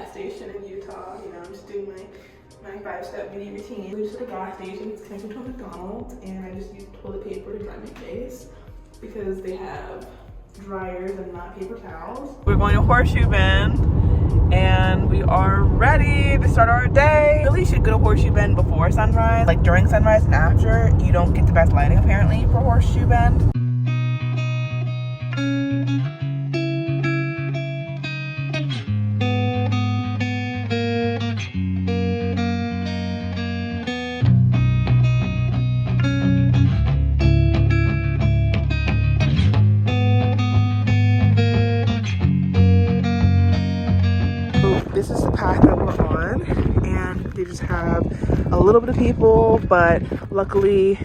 gas station in Utah. You know, I'm just doing my 5-step mini routine. We just at a gas station, it's connected to a McDonald's, and I just used toilet paper to dry my face because they have dryers and not paper towels. We're going to Horseshoe Bend and we are ready to start our day. Really should go to Horseshoe Bend before sunrise. Like during sunrise and after, you don't get the best lighting apparently for Horseshoe Bend. This is the path that we're on, and they just have a little bit of people, but luckily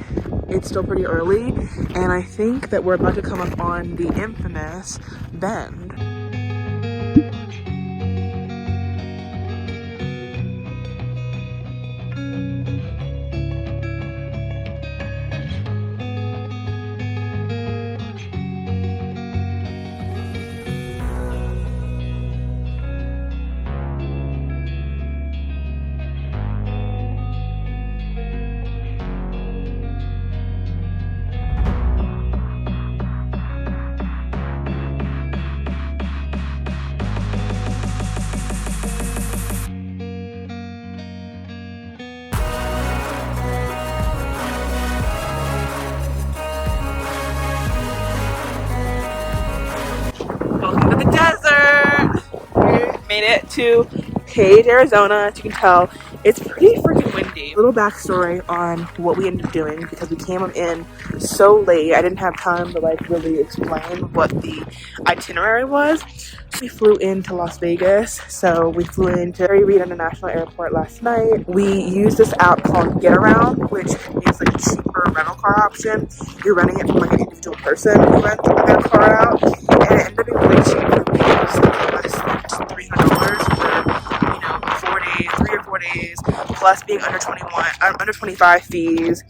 it's still pretty early, and I think that we're about to come up on the infamous bend. Welcome to the desert! We made it to Page, Arizona. As you can tell, it's pretty freaking windy. A little backstory on what we ended up doing because we came in so late. I didn't have time to like really explain what the itinerary was. We flew into Las Vegas, so we flew into Harry Reid International Airport last night. We used this app called Get Around, which is like a cheaper rental car option. You're renting it from like an individual person who rents their car out, and it ended up being really cheap. It was like less than $300 for, you know, 4 days, 3 or 4 days, plus being under 25 fees.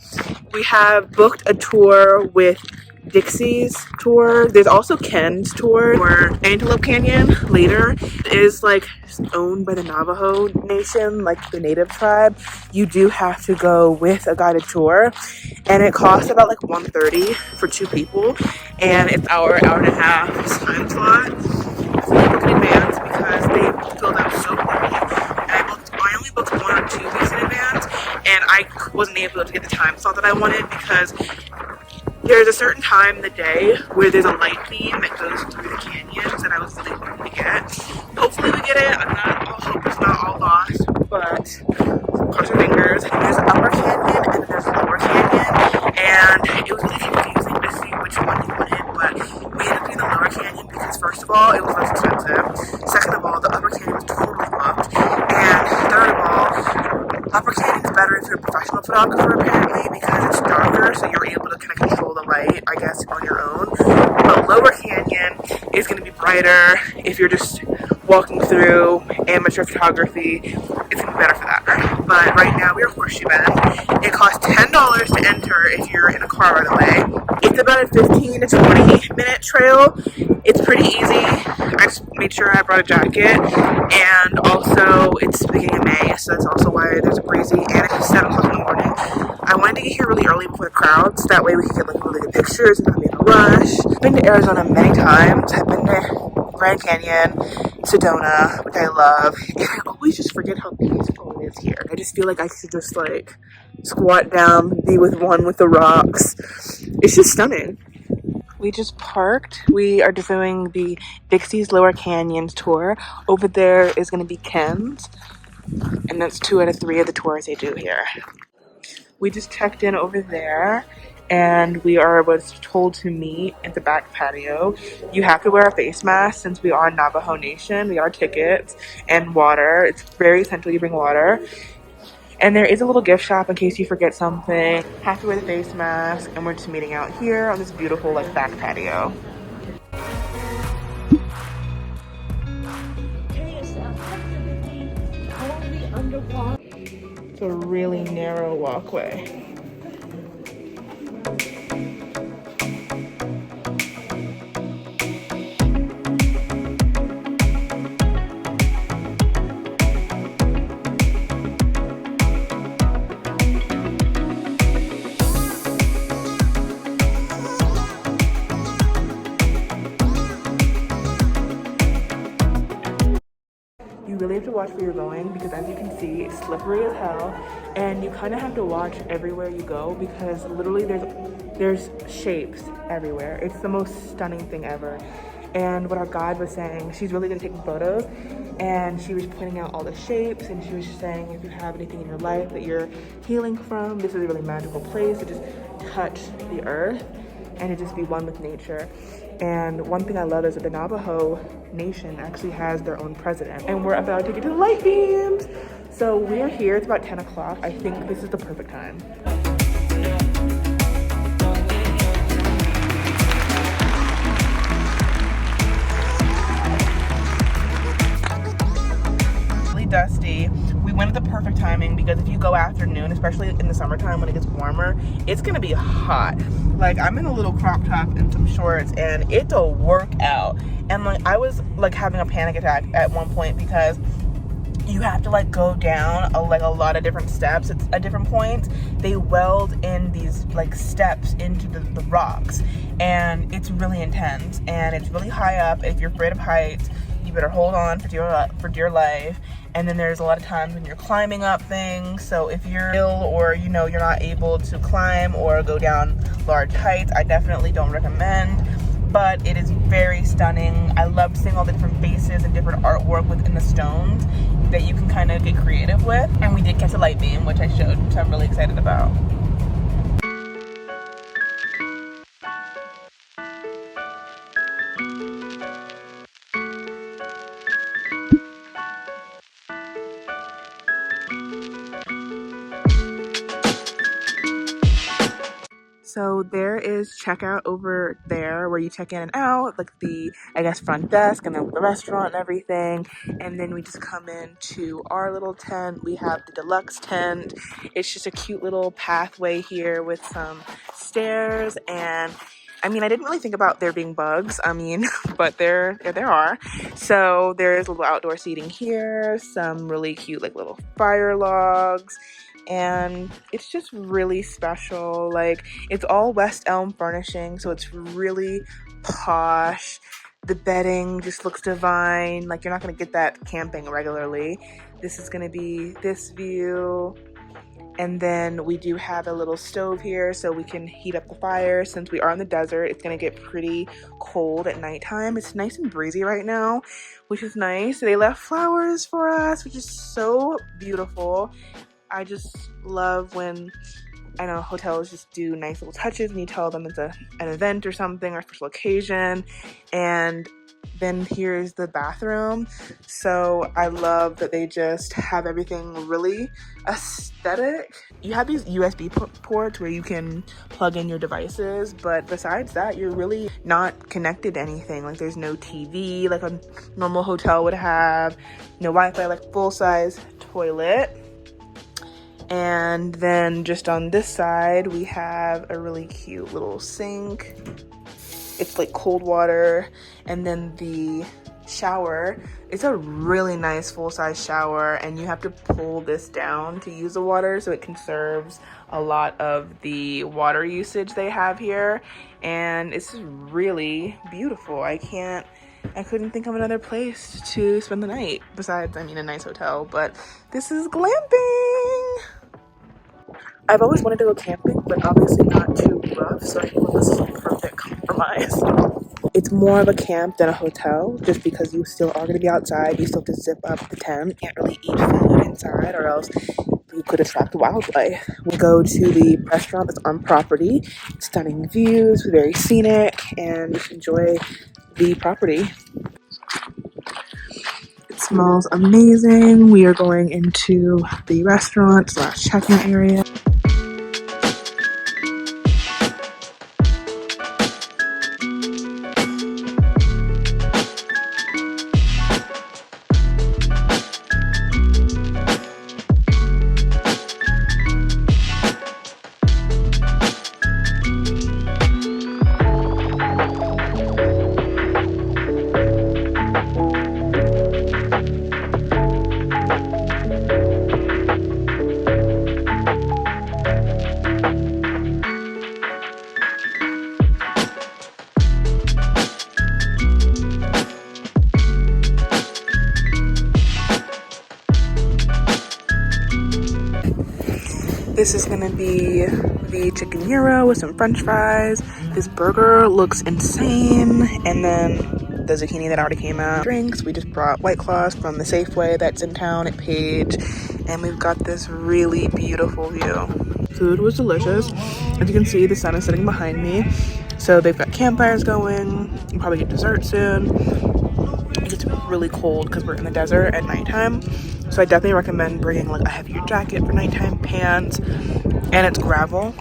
We have booked a tour with Dixie's tour. There's also Ken's tour for Antelope Canyon later. It is like owned by the Navajo Nation, like the native tribe. You do have to go with a guided tour, and it costs about like $130 for 2 people, and it's hour and a half time slot. So I booked in advance because they filled out so quickly, and I only booked 1 or 2 weeks in advance, and I wasn't able to get the time slot that I wanted because there's a certain time in the day where there's a light beam that goes through the canyons that I was really hoping to get. Hopefully we get it. I'll hope it's not all lost, but cross your fingers. There's an Upper Canyon and there's a Lower Canyon, and it was really confusing to see which one you wanted, but we ended up doing the Lower Canyon because first of all, it was less expensive. Second of all, the Upper Canyon was totally booked. And third of all, Upper Canyon is better if you're a professional photographer apparently because it's darker, so you're able to kind of control the light, I guess, on your own. But Lower Canyon is going to be brighter if you're just walking through amateur photography. It's going to be better for that. But right now we're at Horseshoe Bend. It costs $10 to enter if you're in a car right away. It's about a 15 to 20 minute trail. It's pretty easy. I just made sure I brought a jacket, and also it's the beginning of May, so that's also why there's a breezy, and it's 7 o'clock in the morning. I wanted to get here really early before the crowds, that way we could get like really good pictures and not be in a rush. I've been to Arizona many times. I've been to Grand Canyon, Sedona, which I love, and I always just forget how peaceful it is here. I just feel like I should just like squat down, be with the rocks. It's just stunning. We just parked. We are doing the Dixie's Lower Canyons tour. Over there is going to be Ken's, and that's 2 out of 3 of the tours they do here. We just checked in over there, and we was told to meet at the back patio. You have to wear a face mask since we are Navajo Nation. We got our tickets and water. It's very essential you bring water. And there is a little gift shop in case you forget something. Have to wear the face mask, and we're just meeting out here on this beautiful like back patio. It's a really narrow walkway. you're going, because as you can see, it's slippery as hell, and you kind of have to watch everywhere you go because literally there's shapes everywhere. It's the most stunning thing ever. And what our guide was saying, she's really good at taking photos, and she was pointing out all the shapes, and she was saying if you have anything in your life that you're healing from, this is a really magical place to just touch the earth and to just be one with nature. And one thing I love is that the Navajo Nation actually has their own president, and we're about to get to the light beams. So we're here, it's about 10 o'clock. I think this is the perfect time. Dusty. We went at the perfect timing because if you go afternoon, especially in the summertime when it gets warmer, it's gonna be hot. Like, I'm in a little crop top and some shorts, and it's a workout. And like, I was like having a panic attack at one point because you have to like go down a lot of different steps at different points. They weld in these like steps into the rocks, and it's really intense and it's really high up. If you're afraid of heights, you better hold on for dear life. And then there's a lot of times when you're climbing up things. So if you're ill or you're not able to climb or go down large heights, I definitely don't recommend. But it is very stunning. I love seeing all the different faces and different artwork within the stones that you can kind of get creative with. And we did catch a light beam, which I showed, which I'm really excited about. So there is checkout over there where you check in and out, like the, I guess, front desk and then the restaurant and everything. And then we just come into our little tent. We have the deluxe tent. It's just a cute little pathway here with some stairs. And I mean, I didn't really think about there being bugs. I mean, but there are. So there's a little outdoor seating here, some really cute like little fire logs. And it's just really special. Like, it's all West Elm furnishing, so it's really posh. The bedding just looks divine. Like, you're not gonna get that camping regularly. This is gonna be this view. And then we do have a little stove here so we can heat up the fire. Since we are in the desert, it's gonna get pretty cold at nighttime. It's nice and breezy right now, which is nice. They left flowers for us, which is so beautiful. I just love when, I know, hotels just do nice little touches and you tell them it's an event or something or a special occasion. And then here's the bathroom. So I love that they just have everything really aesthetic. You have these USB ports where you can plug in your devices, but besides that, you're really not connected to anything. Like, there's no TV like a normal hotel would have, no Wi-Fi, like full-size toilet. And then just on this side, we have a really cute little sink. It's like cold water. And then the shower, it's a really nice full-size shower, and you have to pull this down to use the water, so it conserves a lot of the water usage they have here. And it's really beautiful. I couldn't think of another place to spend the night besides, I mean, a nice hotel, but this is glamping. I've always wanted to go camping, but obviously not too rough, so I feel this is a perfect compromise. It's more of a camp than a hotel, just because you still are going to be outside. You still have to zip up the tent. You can't really eat food inside, or else you could attract wildlife. We go to the restaurant that's on property. Stunning views, very scenic, and just enjoy the property. It smells amazing. We are going into the restaurant / check-in area. This is gonna be the chicken gyro with some french fries. This burger looks insane. And then the zucchini that already came out. Drinks, we just brought White Claws from the Safeway that's in town at Page. And we've got this really beautiful view. Food was delicious. As you can see, the sun is setting behind me. So they've got campfires going. We'll probably get dessert soon. It gets really cold because we're in the desert at nighttime. So I definitely recommend bringing like a heavier jacket for nighttime, pants, and it's gravel.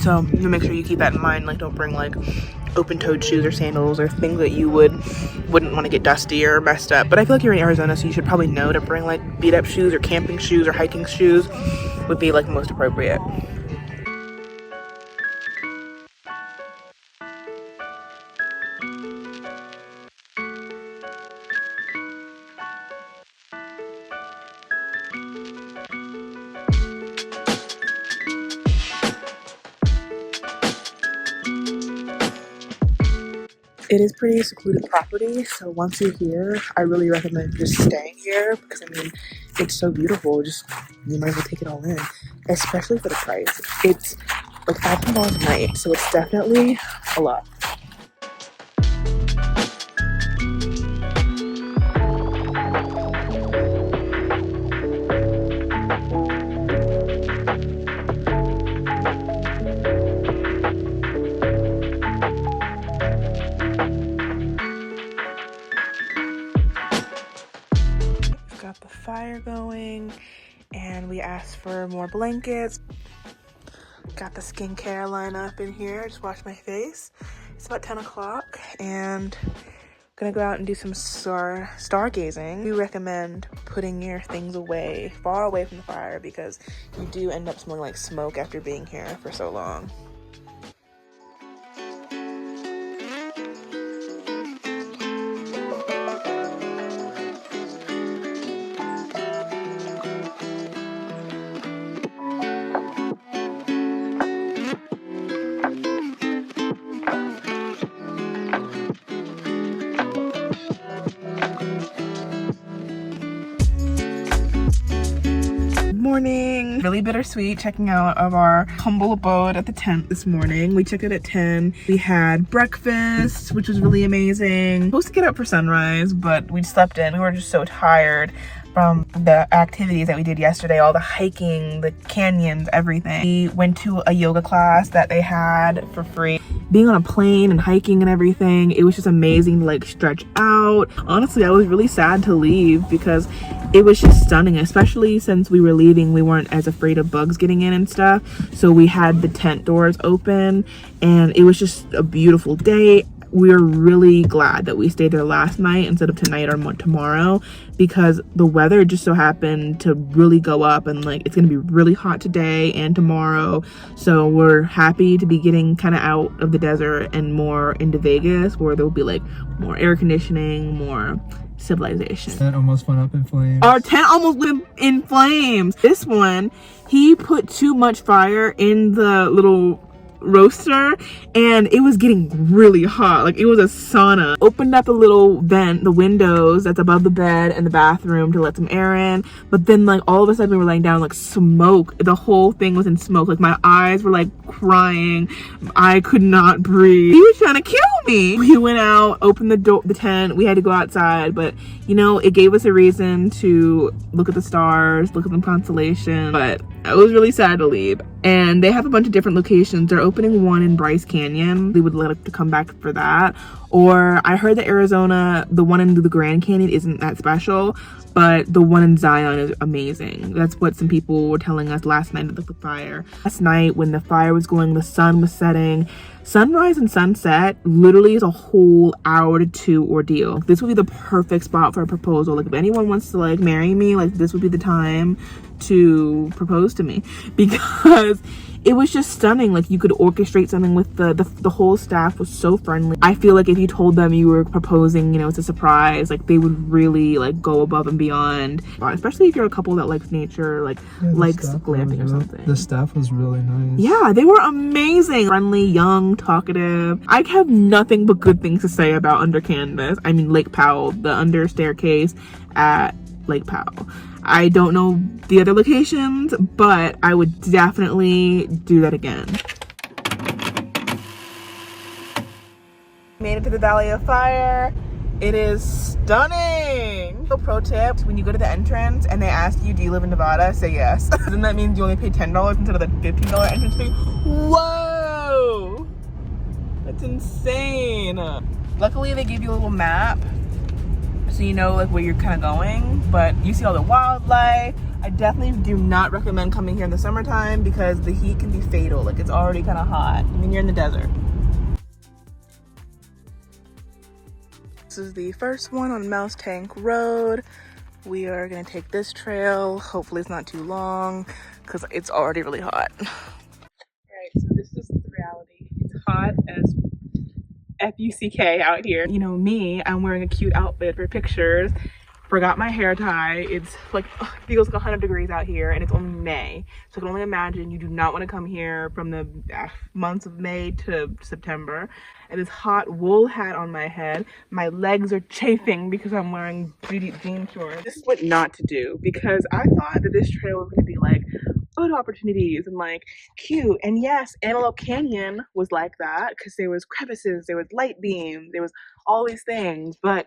So you make sure you keep that in mind. Like, don't bring like open-toed shoes or sandals or things that you wouldn't want to get dusty or messed up. But I feel like you're in Arizona, so you should probably know to bring like beat-up shoes or camping shoes or hiking shoes would be like most appropriate. It is pretty secluded property, so once you're here, I really recommend just staying here because I mean, it's so beautiful. Just you might as well take it all in, especially for the price. It's like $500 a night, so it's definitely a lot. Got the fire going, and we asked for more blankets. Got the skincare line up in here. Just wash my face. It's about 10 o'clock, and I'm gonna go out and do some stargazing. We recommend putting your things away, far away from the fire, because you do end up smelling like smoke after being here for so long. Morning. Really bittersweet checking out of our humble abode at the tent this morning. We checked it at 10. We had breakfast, which was really amazing. Supposed to get up for sunrise, but we slept in. We were just so tired from the activities that we did yesterday, all the hiking, the canyons, everything. We went to a yoga class that they had for free. Being on a plane and hiking and everything, it was just amazing to like stretch out. Honestly, I was really sad to leave because it was just stunning, especially since we were leaving, we weren't as afraid of bugs getting in and stuff. So we had the tent doors open and it was just a beautiful day. We were really glad that we stayed there last night instead of tonight or tomorrow, because the weather just so happened to really go up, and like it's gonna be really hot today and tomorrow. So we're happy to be getting kind of out of the desert and more into Vegas, where there will be like more air conditioning, more civilization. Tent almost went up in flames. Our tent almost went in flames. This one, he put too much fire in the little roaster and it was getting really hot. Like it was a sauna. Opened up a little vent, the windows that's above the bed and the bathroom, to let some air in, but then like all of a sudden we were laying down, like smoke, the whole thing was in smoke. Like my eyes were like crying, I could not breathe. He was trying to kill me. We went out, opened the door, the tent. We had to go outside, but you know, it gave us a reason to look at the stars, look at the constellation. But I was really sad to leave. And they have a bunch of different locations. They're opening one in Bryce Canyon. We would like to come back for that. Or I heard that Arizona, the one in the Grand Canyon isn't that special, but the one in Zion is amazing. That's what some people were telling us last night at the fire. Last night when the fire was going, the sun was setting. Sunrise and sunset literally is a whole hour to 2 ordeal. This would be the perfect spot for a proposal. Like if anyone wants to like marry me, like this would be the time to propose to me, because it was just stunning. Like you could orchestrate something with the whole staff was so friendly. I feel like if you told them you were proposing, you know, it's a surprise, like they would really like go above and beyond, especially if you're a couple that likes nature, like likes glamping or something. The staff was really nice. Yeah, they were amazing. Friendly, young, talkative. I have nothing but good things to say about Under Canvas. I mean Lake Powell, the under staircase at Lake Powell. I don't know the other locations, but I would definitely do that again. Made it to the Valley of Fire. It is stunning. So pro tip, when you go to the entrance and they ask you, do you live in Nevada? Say yes. Then that means you only pay $10 instead of the $15 entrance fee. Whoa! That's insane. Luckily they give you a little map so you know like where you're kind of going, but you see all the wildlife. I definitely do not recommend coming here in the summertime because the heat can be fatal. Like it's already kind of hot. I mean, you're in the desert. This is the first one on Mouse Tank Road. We are gonna take this trail. Hopefully it's not too long because it's already really hot. Alright, so this is the reality. It's hot as F-U-C-K out here. You know me, I'm wearing a cute outfit for pictures. Forgot my hair tie. It's like, feels like 100 degrees out here and it's only May. So I can only imagine you do not want to come here from the months of May to September. And this hot wool hat on my head. My legs are chafing because I'm wearing jean shorts. This is what not to do because I thought that this trail was going to be like photo opportunities and like cute. And yes, Antelope Canyon was like that because there was crevices, there was light beams, there was all these things. But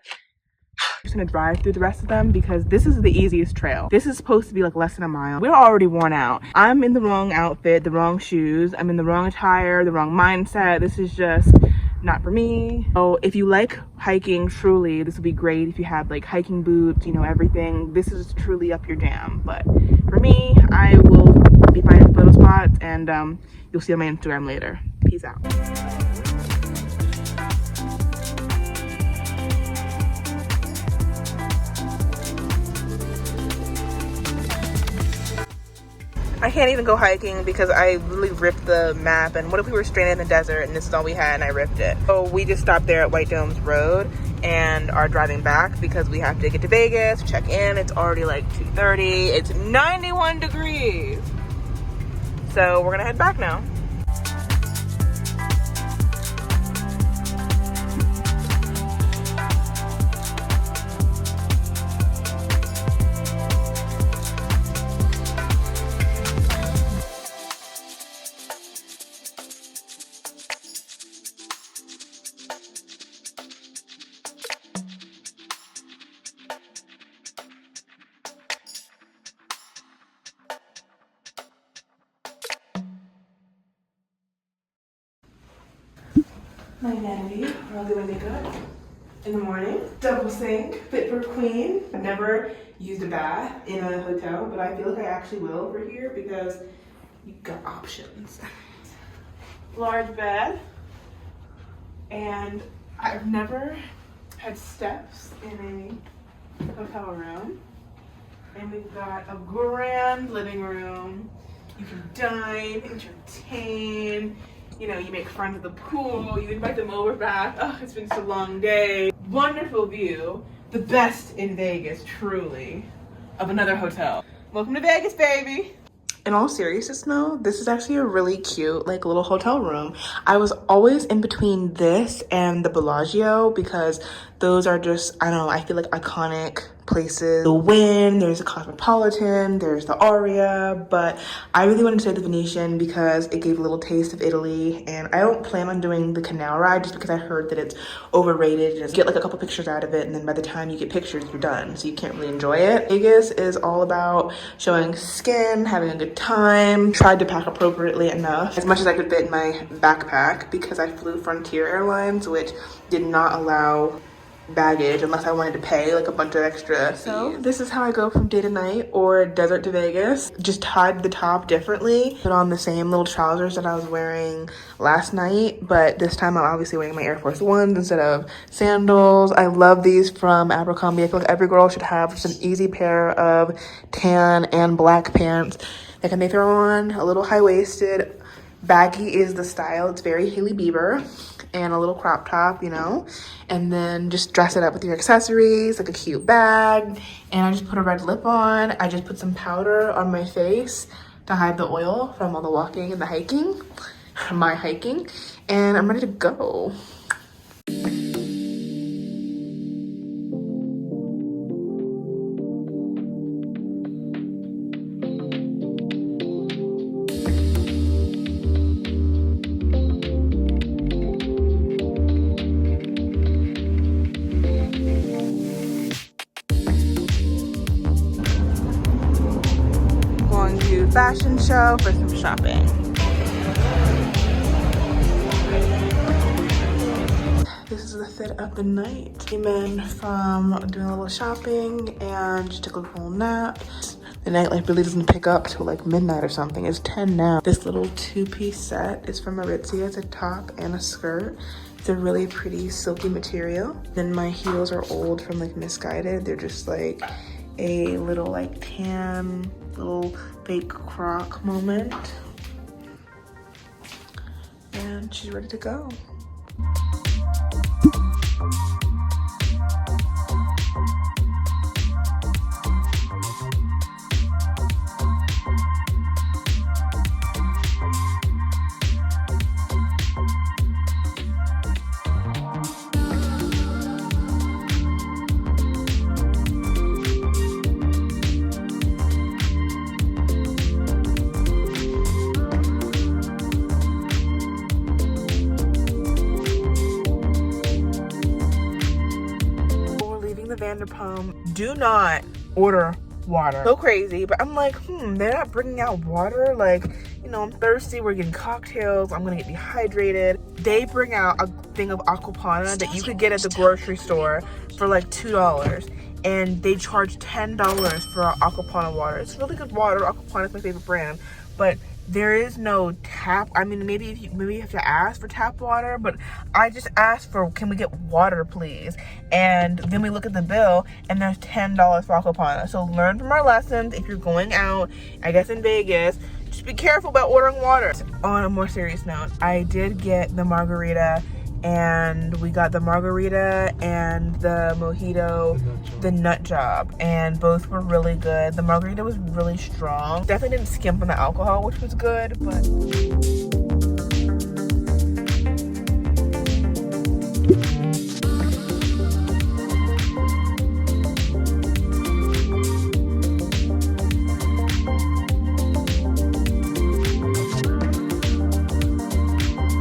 I'm just gonna drive through the rest of them because this is the easiest trail. This is supposed to be like less than a mile. We're already worn out. I'm in the wrong outfit, the wrong shoes. I'm in the wrong attire, the wrong mindset. This is just not for me. So if you like hiking, truly, this would be great if you have like hiking boots, you know, everything. This is truly up your jam. But for me, I will be finding photo spots and you'll see on my Instagram later. Peace out. I can't even go hiking because I literally ripped the map, and what if we were stranded in the desert and this is all we had and I ripped it? So we just stopped there at White Domes Road and are driving back because we have to get to Vegas, check in. It's already like 2:30. It's 91 degrees. So we're gonna head back now. My vanity, where I'll do my makeup in the morning. Double sink, fit for a queen. I've never used a bath in a hotel, but I feel like I actually will over here because you've got options. Large bed, and I've never had steps in a hotel room. And we've got a grand living room. You can dine, entertain. You know, you make friends at the pool, you invite them over back. Oh, it's been such a long day. Wonderful view. The best in Vegas, truly, of another hotel. Welcome to Vegas, baby. In all seriousness though, this is actually a really cute like little hotel room. I was always in between this and the Bellagio because those are just, I don't know, I feel like iconic places. The Wynn, there's the Cosmopolitan, there's the Aria, but I really wanted to say the Venetian because it gave a little taste of Italy, and I don't plan on doing the canal ride just because I heard that it's overrated. Just get like a couple pictures out of it, and then by the time you get pictures, you're done, so you can't really enjoy it. Vegas is all about showing skin, having a good time. Tried to pack appropriately enough, as much as I could fit in my backpack because I flew Frontier Airlines, which did not allow baggage unless I wanted to pay like a bunch of extra fees. So this is how I go from day to night or desert to Vegas. Just tied the top differently, put on the same little trousers that I was wearing last night, but this time I'm obviously wearing my Air Force Ones instead of sandals. I love these from Abercrombie. I feel like every girl should have just an easy pair of tan and black pants that can they throw on a little high-waisted. Baggy is the style. It's very Hailey Bieber, and a little crop top, you know, and then just dress it up with your accessories, like a cute bag. And I just put a red lip on. I just put some powder on my face to hide the oil from all the walking and the hiking, my hiking, and I'm ready to go. fashion show for some shopping. This is the fit of the night. Came in from doing a little shopping and just took a little nap. The nightlife really doesn't pick up till like midnight or something. It's 10 now. This little two-piece set is from Aritzia. It's a top and a skirt. It's a really pretty silky material. Then my heels are old from like Misguided. They're just like a little like tan, little fake croc moment. And she's ready to go. Vanderpump, do not order water. So crazy, but I'm like, they're not bringing out water. Like, you know, I'm thirsty, we're getting cocktails, I'm gonna get dehydrated. They bring out a thing of aquapana that you could get at the grocery store for like $2, and they charge $10 for aquapana water. It's really good water. Aquapana is my favorite brand, but there is no tap. I mean, maybe you have to ask for tap water, but I just asked for, can we get water, please? And then we look at the bill, and there's $10 for aquapana. So learn from our lessons. If you're going out, I guess in Vegas, just be careful about ordering water. On a more serious note, I did get the margarita, and we got the margarita and the mojito, the nut job, and both were really good. The margarita was really strong. Definitely didn't skimp on the alcohol, which was good, but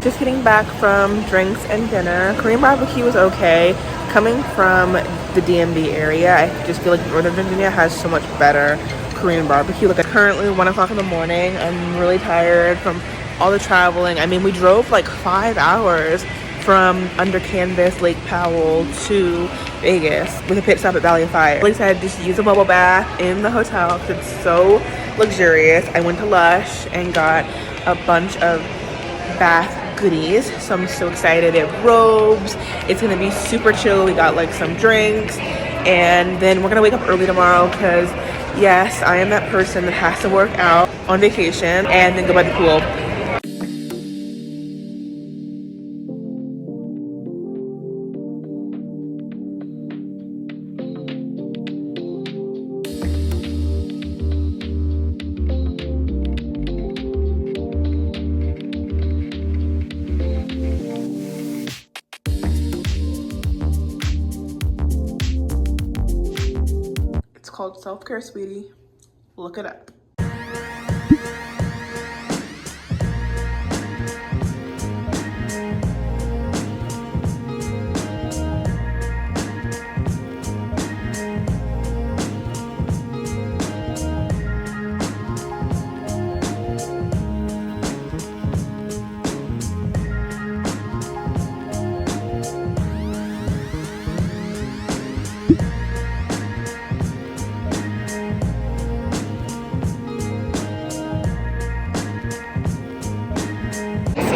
just getting back from drinks and dinner. Korean barbecue was okay. Coming from the DMV area, I just feel like Northern Virginia has so much better Korean barbecue. Like, currently 1 o'clock in the morning. I'm really tired from all the traveling. I mean, we drove like 5 hours from Under Canvas Lake Powell to Vegas with a pit stop at Valley of Fire. Like I said, just use a bubble bath in the hotel because it's so luxurious. I went to Lush and got a bunch of bath goodies, so I'm so excited. They have robes. It's gonna be super chill. We got like some drinks, and then we're gonna wake up early tomorrow because yes, I am that person that has to work out on vacation and then go by the pool. It's called Self-Care, Sweetie. Look it up.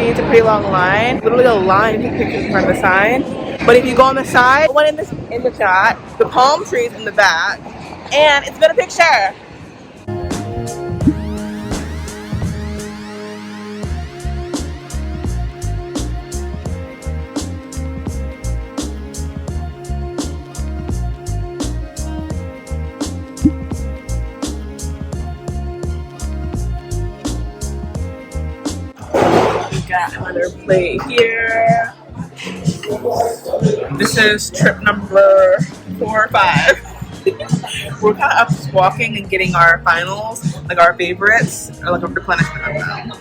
It's a pretty long line, literally a line to take pictures in front of the sign. But if you go on the side, one in the shot, the palm trees in the back, and it's been a picture. Got another plate here. This is trip number 4 or 5. We're kind of up just walking and getting our finals, like our favorites, or like a replenishment of them.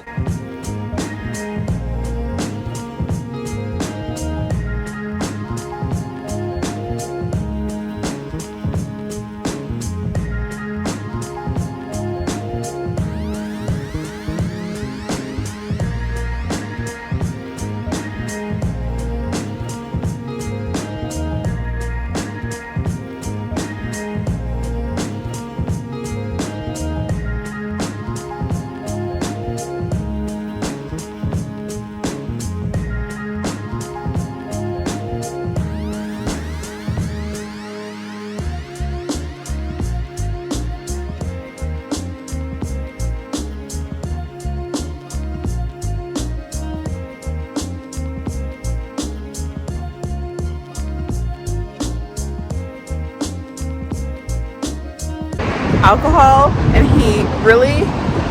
alcohol and heat really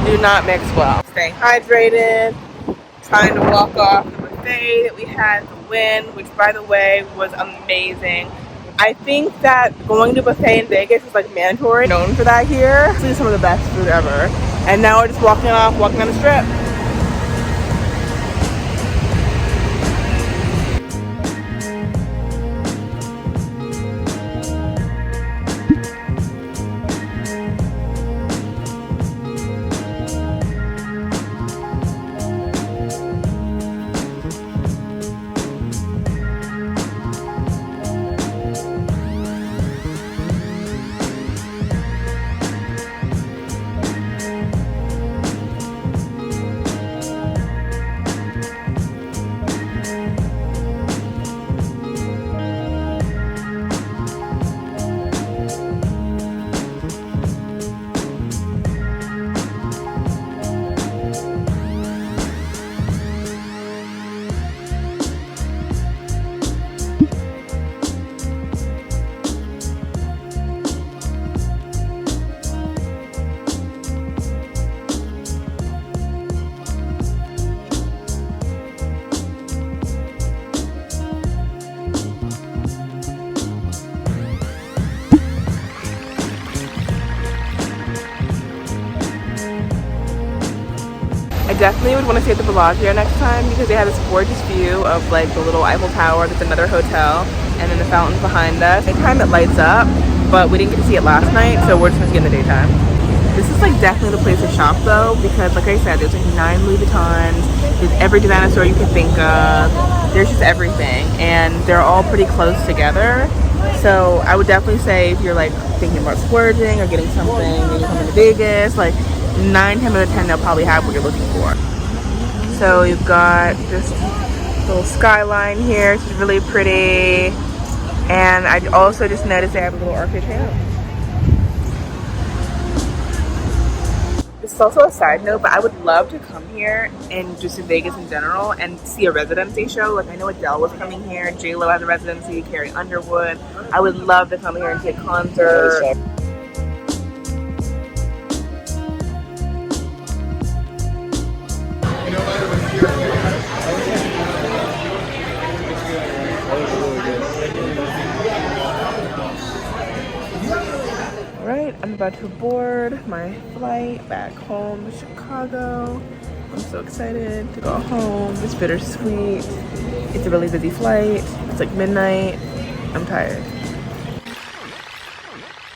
do not mix well. Staying hydrated, trying to walk off the buffet that we had to win, which by the way was amazing. I think that going to buffet in Vegas is like mandatory, known for that here. This is some of the best food ever. And now we're just walking down the strip. I definitely would want to stay at the Bellagio next time because they have this gorgeous view of like the little Eiffel Tower. There's another hotel and then the fountains behind us. Anytime it lights up, but we didn't get to see it last night, so we're just gonna see it in the daytime. This is like definitely the place to shop though, because like I said, there's like 9 Louis Vuittons, there's every designer store you can think of, there's just everything, and they're all pretty close together. So I would definitely say if you're like thinking about splurging or getting something, maybe coming to Vegas, like 9 times out of 10 they'll probably have what you're looking for. So you've got this little skyline here, it's really pretty, and I also just noticed they have a little arcade piano. This is also a side note, but I would love to come here and just in Vegas in general and see a residency show. Like I know Adele was coming here, J-Lo has a residency, Carrie Underwood. I would love to come here and see a concert. Alright, I'm about to board my flight back home to Chicago. I'm so excited to go home. It's bittersweet. It's a really busy flight. It's like midnight. I'm tired.